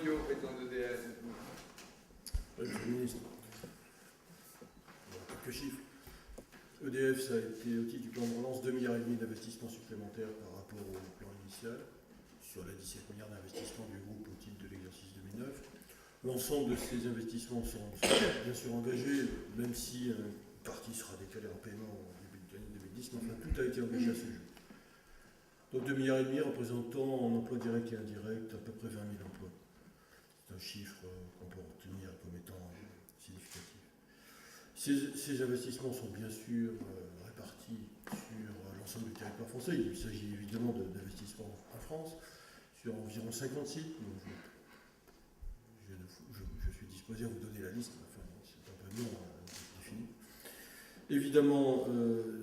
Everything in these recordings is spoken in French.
Mondiaux, président d'EDF. Monsieur le ministre, quelques chiffres. EDF, ça a été au titre du plan de relance 2,5 milliards d'investissements supplémentaires par rapport au plan initial, sur les 17 milliards d'investissements du groupe au titre de l'exercice 2009. L'ensemble de ces investissements sont bien sûr engagés, même si une partie sera décalée en paiement au début de l'année 2010, mais enfin tout a été engagé à ce jour. Donc 2,5 milliards représentant en emplois directs et indirects à peu près 20 000 emplois. C'est un chiffre qu'on peut retenir comme étant significatif. Ces investissements sont bien sûr répartis sur l'ensemble du territoire français. Il s'agit évidemment d'investissements en France, sur environ 50 sites. Donc je suis disposé à vous donner la liste, enfin, c'est un peu long défini. Évidemment,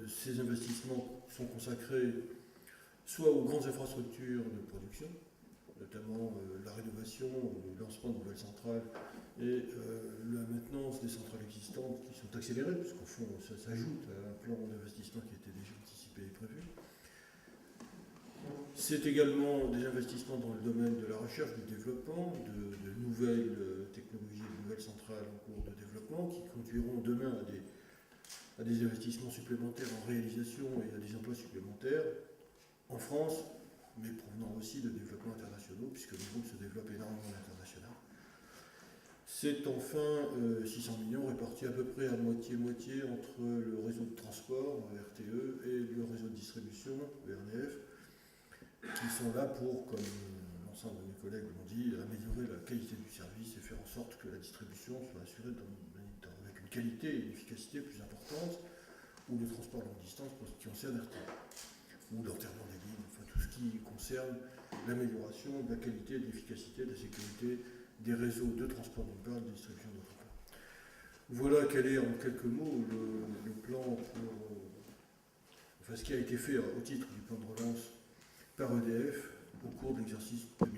ces investissements sont consacrés soit aux grandes infrastructures de production, notamment la rénovation, le lancement de nouvelles centrales et la maintenance des centrales existantes qui sont accélérées, puisqu'au fond, ça s'ajoute à un plan d'investissement qui était déjà anticipé et prévu. C'est également des investissements dans le domaine de la recherche, du développement, de nouvelles technologies, de nouvelles centrales en cours de développement qui conduiront demain à des investissements supplémentaires en réalisation et à des emplois supplémentaires en France, mais provenant aussi de développements internationaux, puisque le groupe se développe énormément à l'international. C'est enfin 600 millions répartis à peu près à moitié-moitié entre le réseau de transport, RTE, et le réseau de distribution, ERDF, qui sont là pour, comme l'ensemble de mes collègues l'ont dit, améliorer la qualité du service et faire en sorte que la distribution soit assurée avec une qualité et une efficacité plus importantes, ou le transport longue distance pour ce qui concerne RTE, ou l'enterrement des lignes, enfin tout ce qui concerne l'amélioration de la qualité, de l'efficacité, de la sécurité des réseaux de transport d'une part, de distribution d'autre part. Voilà quel est en quelques mots le plan pour, enfin ce qui a été fait au titre du plan de relance par EDF au cours de l'exercice 2010.